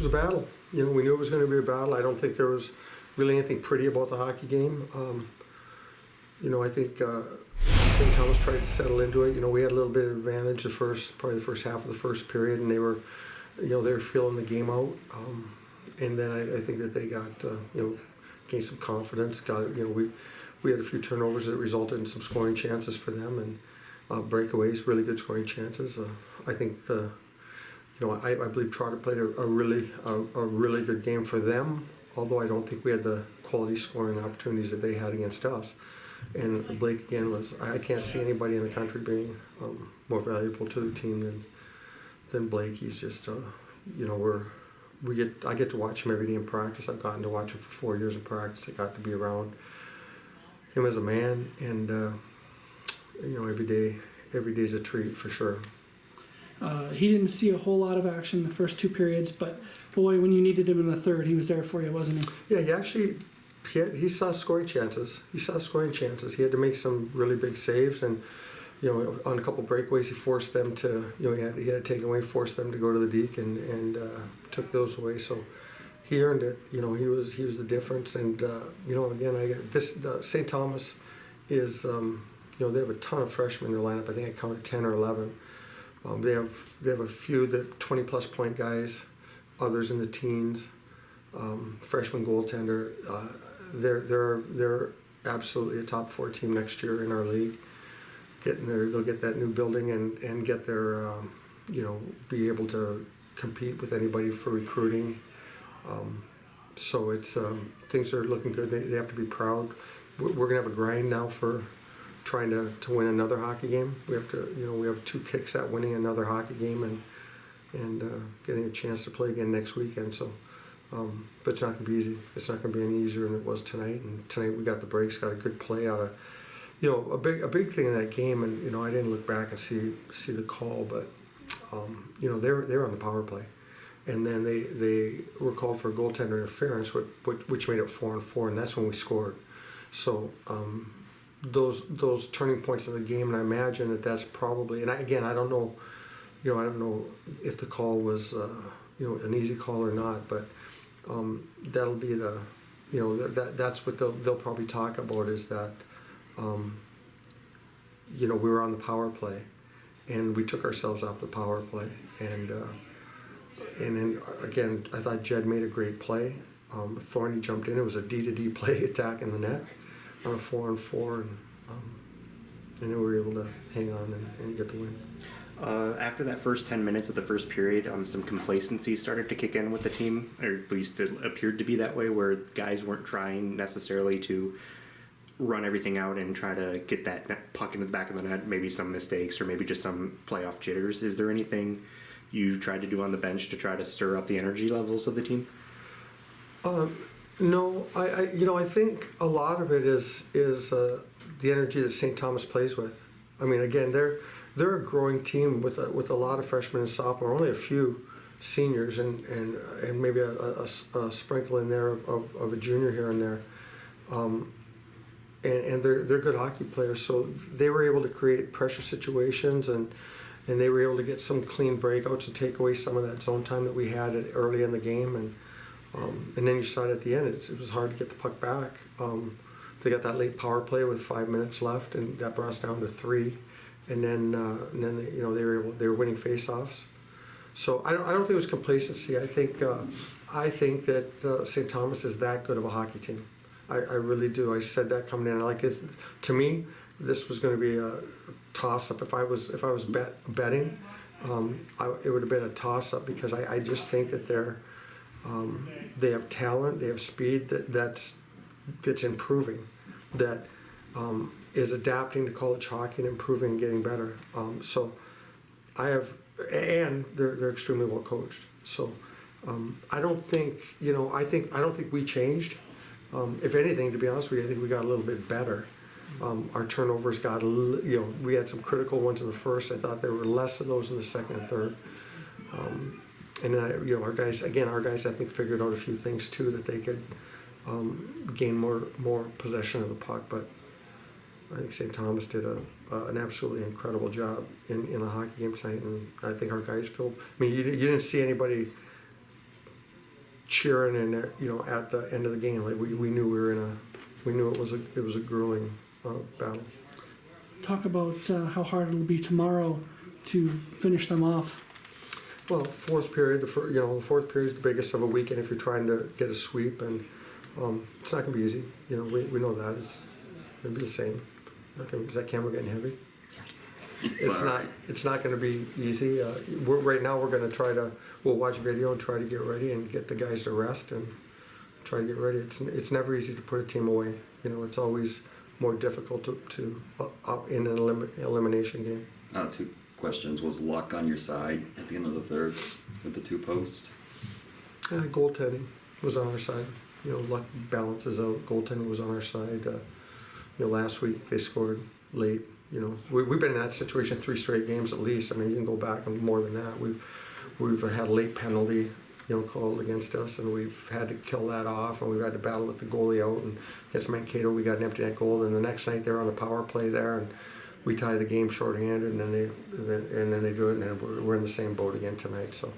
was a battle. You know, we knew it was going to be a battle. I don't think there was really anything pretty about the hockey game. You know, I think St. Thomas tried to settle into it. You know, we had a little bit of advantage probably the first half of the first period, and they were feeling the game out. And then I think that they got, gained some confidence. We had a few turnovers that resulted in some scoring chances for them, and breakaways, really good scoring chances. I think I believe Trotter played a really good game for them, although I don't think we had the quality scoring opportunities that they had against us. And Blake again I can't see anybody in the country being more valuable to the team than Blake. He's just, I get to watch him every day in practice. I've gotten to watch him for 4 years of practice. I got to be around him as a man, and every day's a treat for sure. He didn't see a whole lot of action in the first two periods, but boy, when you needed him in the third, he was there for you, wasn't he? Yeah, he saw scoring chances. He had to make some really big saves, and on a couple breakaways, he forced them to. He had to take away, forced them to go to the deke, and took those away. So he earned it. He was the difference. And again, I get this. St. Thomas is they have a ton of freshmen in their lineup. I think I counted 10 or 11. They have a few 20+ point guys, others in the teens. Freshman goaltender. They're absolutely a top 4 team next year in our league. They'll get that new building and get their be able to compete with anybody for recruiting. So it's things are looking good. They have to be proud. We're gonna have a grind now for trying to win another hockey game. We have to we have 2 kicks at winning another hockey game and getting a chance to play again next weekend. So. But it's not going to be easy. It's not going to be any easier than it was tonight. And tonight we got the breaks, got a good play out of, a big thing in that game. And I didn't look back and see the call, but they were on the power play, and then they were called for goaltender interference, which made it 4-4, and that's when we scored. So those turning points in the game, and I imagine that's probably. And I don't know, I don't know if the call was an easy call or not, but. That'll be that's what they'll probably talk about is that, we were on the power play, and we took ourselves off the power play, and then again I thought Jed made a great play. Thorny jumped in. It was a D-to-D play attack in the net on a 4-on-4, and then we were able to hang on and get the win. After that first 10 minutes of the first period, some complacency started to kick in with the team, or at least it appeared to be that way, where guys weren't trying necessarily to run everything out and try to get that puck into the back of the net, maybe some mistakes or maybe just some playoff jitters. Is there anything you tried to do on the bench to try to stir up the energy levels of the team? No, I think a lot of it is the energy that St. Thomas plays with. I mean, again, they're a growing team with a lot of freshmen and sophomore, only a few seniors, and maybe a sprinkle in there of a junior here and there, and they're good hockey players. So they were able to create pressure situations, and they were able to get some clean breakouts and take away some of that zone time that we had early in the game, and then you saw it at the end. It was hard to get the puck back. They got that late power play with 5 minutes left, and that brought us down to 3. And then they were winning faceoffs. So I don't think it was complacency. I think that St. Thomas is that good of a hockey team. I really do. I said that coming in. To me, this was going to be a toss up. If I was betting, it would have been a toss up, because I just think that they have talent, they have speed that's improving. That. Is adapting to college hockey and improving and getting better. So and they're extremely well coached. So I don't think we changed. If anything, to be honest with you, I think we got a little bit better. Our turnovers got we had some critical ones in the first. I thought there were less of those in the second and third. And then our guys I think figured out a few things too, that they could gain more possession of the puck, but. I think St. Thomas did an absolutely incredible job in the hockey game tonight, and I think our guys feel. I mean, you didn't see anybody cheering and at the end of the game, like we knew we knew it was a grueling battle. Talk about how hard it'll be tomorrow to finish them off. Well, fourth period, the fourth period is the biggest of a weekend if you're trying to get a sweep, and it's not gonna be easy. We know that it's gonna be the same. Is that camera getting heavy? It's not going to be easy. Right now we're going to we'll watch video and try to get ready and get the guys to rest and try to get ready. It's never easy to put a team away. It's always more difficult to in an elimination game. 2 questions. Was luck on your side at the end of the third with the 2 posts? Goaltending was on our side. Luck balances out. Goaltending was on our side. Last week they scored late. We've been in that situation 3 straight games at least. I mean, you can go back and more than that. We've had a late penalty, called against us, and we've had to kill that off, and we've had to battle with the goalie out. And against Mankato, we got an empty net goal, and the next night they're on the power play there, and we tie the game shorthanded, and then they do it, and then we're in the same boat again tonight. So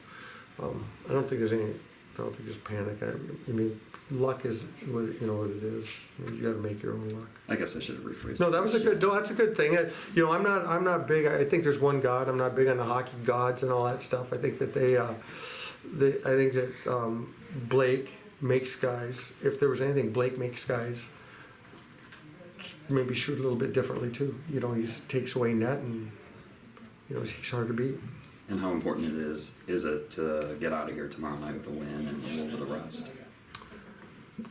I don't think there's panic. I mean, luck is what it is. You got to make your own luck. I guess I should have rephrased. No, that's a good thing. I'm not big. I think there's one God. I'm not big on the hockey gods and all that stuff. I think that I think that Blake makes guys. If there was anything, Blake makes guys maybe shoot a little bit differently too. He takes away net, and he's hard to beat. And how important is it to get out of here tomorrow night with a win and a little bit of rest?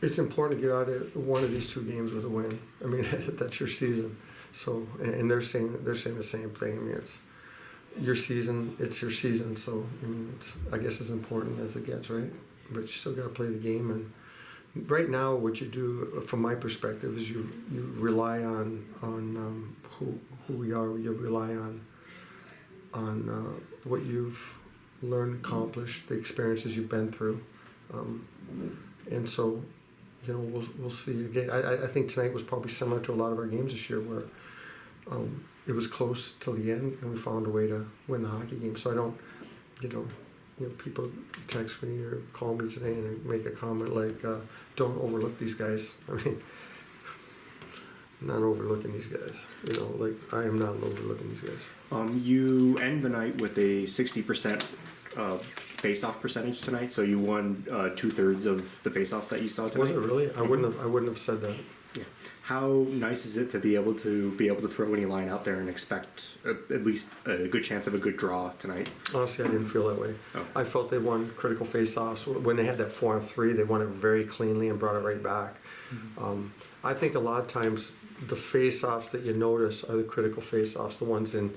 It's important to get out of one of these 2 games with a win. I mean, that's your season. So, and they're saying the same thing. I mean, it's your season. It's your season. So, I mean, I guess as important as it gets, right? But you still got to play the game. And right now, what you do, from my perspective, is you rely on who we are. You rely on what you've learned, accomplished, the experiences you've been through, and so we'll see. Again, I think tonight was probably similar to a lot of our games this year, where it was close till the end, and we found a way to win the hockey game. So I don't, people text me or call me today and make a comment like, "Don't overlook these guys." I mean, I'm not overlooking these guys. I am not overlooking these guys. You end the night with a 60% face-off percentage tonight, so you won 2/3 of the face-offs that you saw tonight. Was it really? I wouldn't have said that. Yeah. How nice is it to be able to throw any line out there and expect at least a good chance of a good draw tonight? Honestly, I didn't feel that way. Oh. I felt they won critical face-offs. When they had that 4-on-3, they won it very cleanly and brought it right back. Mm-hmm. I think a lot of times the face-offs that you notice are the critical face-offs, the ones in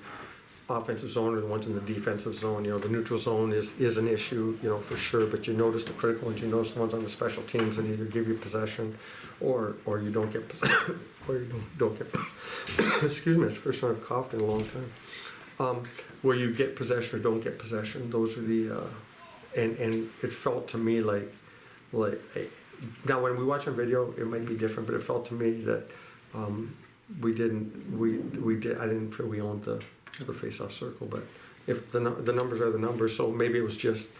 offensive zone or the ones in the defensive zone. The neutral zone is an issue, for sure, but you notice the critical ones, you notice the ones on the special teams that either give you possession or you don't get or you don't get excuse me, it's the first time I've coughed in a long time. Where you get possession or don't get possession, those are the and it felt to me like now when we watch on video it might be different, but it felt to me that I didn't feel we owned the face-off circle, but if the numbers are the numbers, so maybe it was just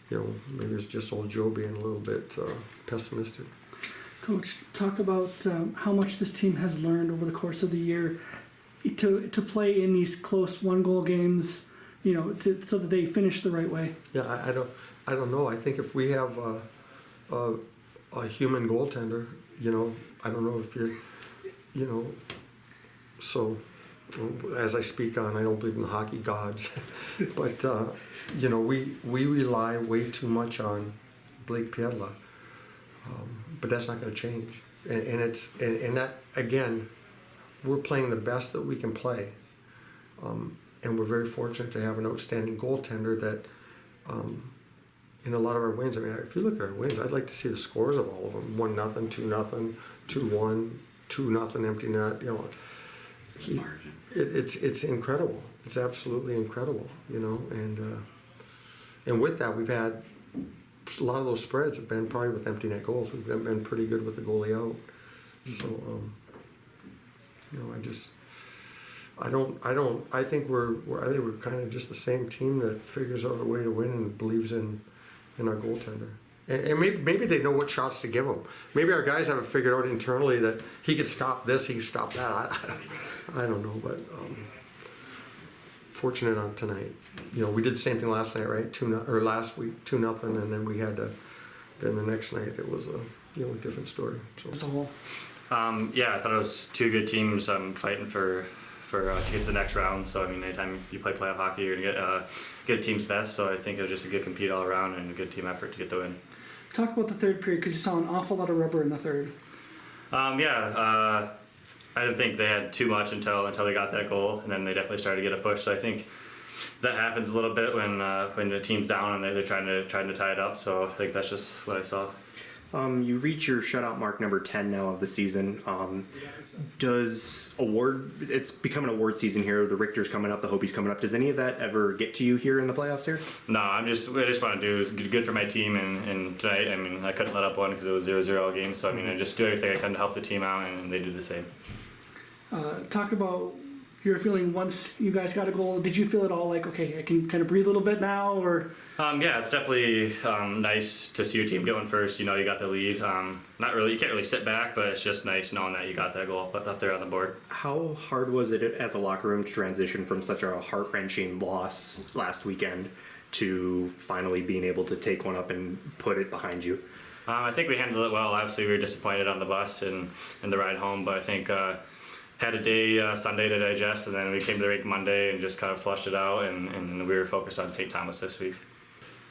maybe it's just old Joe being a little bit pessimistic. Coach, talk about how much this team has learned over the course of the year to play in these close 1-goal games, so that they finish the right way. Yeah, I don't know. I think if we have a human goaltender, I don't know if you're, so as I speak on, I don't believe in the hockey gods, but we rely way too much on Blake Piedla, but that's not going to change. And that again, we're playing the best that we can play, and we're very fortunate to have an outstanding goaltender that. In a lot of our wins, I mean, if you look at our wins, I'd like to see the scores of all of them: 1-0, 2-0, 2-1, 2-0 empty net. It's incredible. It's absolutely incredible, and with that, we've had a lot of those spreads have been probably with empty net goals. We've been pretty good with the goalie out. So, I think we're kind of just the same team that figures out a way to win and believes in our goaltender. And maybe they know what shots to give him. Maybe our guys have it figured out internally that he could stop this, he could stop that. I don't know, but fortunate on tonight. You know, we did the same thing last night, right? Last week, 2-0, and then we had to. Then the next night it was a different story. So. As a whole. Yeah, I thought it was two good teams fighting for to get to the next round. So I mean, anytime you play playoff hockey, you're gonna get a team's best. So I think it was just a good compete all around and a good team effort to get the win. Talk about the third period because you saw an awful lot of rubber in the third. I didn't think they had too much until they got that goal, and then they definitely started to get a push. So I think that happens a little bit when the team's down and they're trying to tie it up. So I think that's just what I saw. You reach your shutout mark number 10 now of the season. It's become an award season here. The Richter's coming up, the Hopies coming up. Does any of that ever get to you here in the playoffs here? No, I just want to do good for my team, and tonight, I mean, I couldn't let up one because it was 0-0 all game. So I mean, I just do everything I can to help the team out, and they do the same. Talk about your feeling once you guys got a goal. Did you feel at all like, okay, I can kind of breathe a little bit now, or? Yeah, it's definitely nice to see your team get one first. You know, you got the lead. Not really, you can't really sit back, but it's just nice knowing that you got that goal up there on the board. How hard was it as a locker room to transition from such a heart-wrenching loss last weekend to finally being able to take one up and put it behind you? I think we handled it well. Obviously, we were disappointed on the bus and the ride home, but I think had a day Sunday to digest, and then we came to the rink Monday and just kind of flushed it out, and we were focused on St. Thomas this week.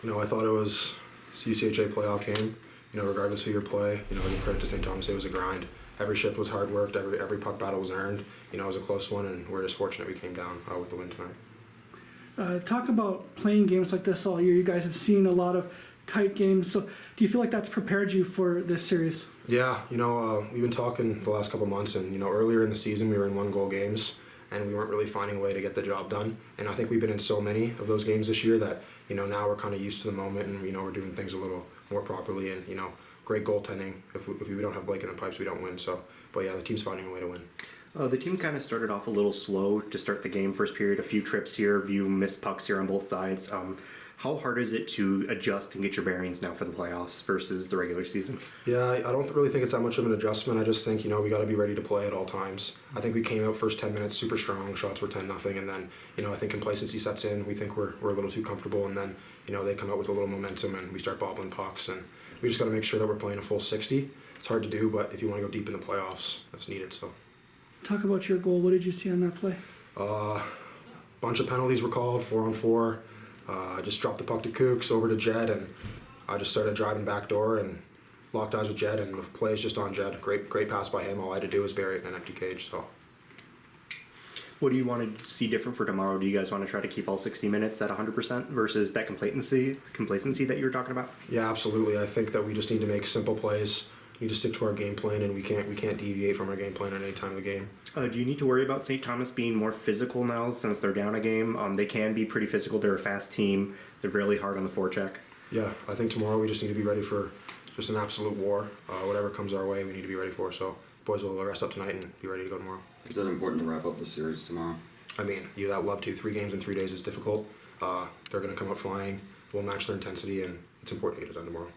You know, I thought it was CCHA playoff game. You know, regardless of your play, you know, give credit to St. Thomas, it was a grind. Every shift was hard worked. Every puck battle was earned. You know, it was a close one, and we're just fortunate we came down with the win tonight. Talk about playing games like this all year. You guys have seen a lot of tight games. So, do you feel like that's prepared you for this series? Yeah, you know, we've been talking the last couple months, and you know, earlier in the season we were in 1-goal games, and we weren't really finding a way to get the job done. And I think we've been in so many of those games this year that, you know, now we're kind of used to the moment, and you know, we're doing things a little more properly. And you know, great goaltending. If we don't have Blake in the pipes, we don't win. So, but yeah, the team's finding a way to win. The team kind of started off a little slow to start the game. First period, a few trips here, a few missed pucks here on both sides. How hard is it to adjust and get your bearings now for the playoffs versus the regular season? Yeah, I don't really think it's that much of an adjustment. I just think, you know, we got to be ready to play at all times. I think we came out first 10 minutes super strong. Shots were 10-0, and then, you know, I think complacency sets in. We think we're a little too comfortable, and then, you know, they come out with a little momentum, and we start bobbling pucks, and we just got to make sure that we're playing a full 60. It's hard to do, but if you want to go deep in the playoffs, that's needed. So, talk about your goal. What did you see on that play? Bunch of penalties were called, 4-on-4. I just dropped the puck to Kooks, over to Jed, and I just started driving backdoor and locked eyes with Jed, and the play is just on Jed. Great pass by him. All I had to do was bury it in an empty cage. So, What do you want to see different for tomorrow? Do you guys want to try to keep all 60 minutes at 100% versus that complacency that you were talking about? yeah, absolutely. I think that we just need to make simple plays. We need to stick to our game plan, and we can't deviate from our game plan at any time of the game. Do you need to worry about St. Thomas being more physical now since they're down a game? They can be pretty physical. They're a fast team. They're really hard on the forecheck. Yeah, I think tomorrow we just need to be ready for just an absolute war. Whatever comes our way, we need to be ready for. So, boys will rest up tonight and be ready to go tomorrow. Is it important to wrap up the series tomorrow? I mean, you'd love to. 3 games in 3 days is difficult. They're going to come out flying. We'll match their intensity, and it's important to get it done tomorrow.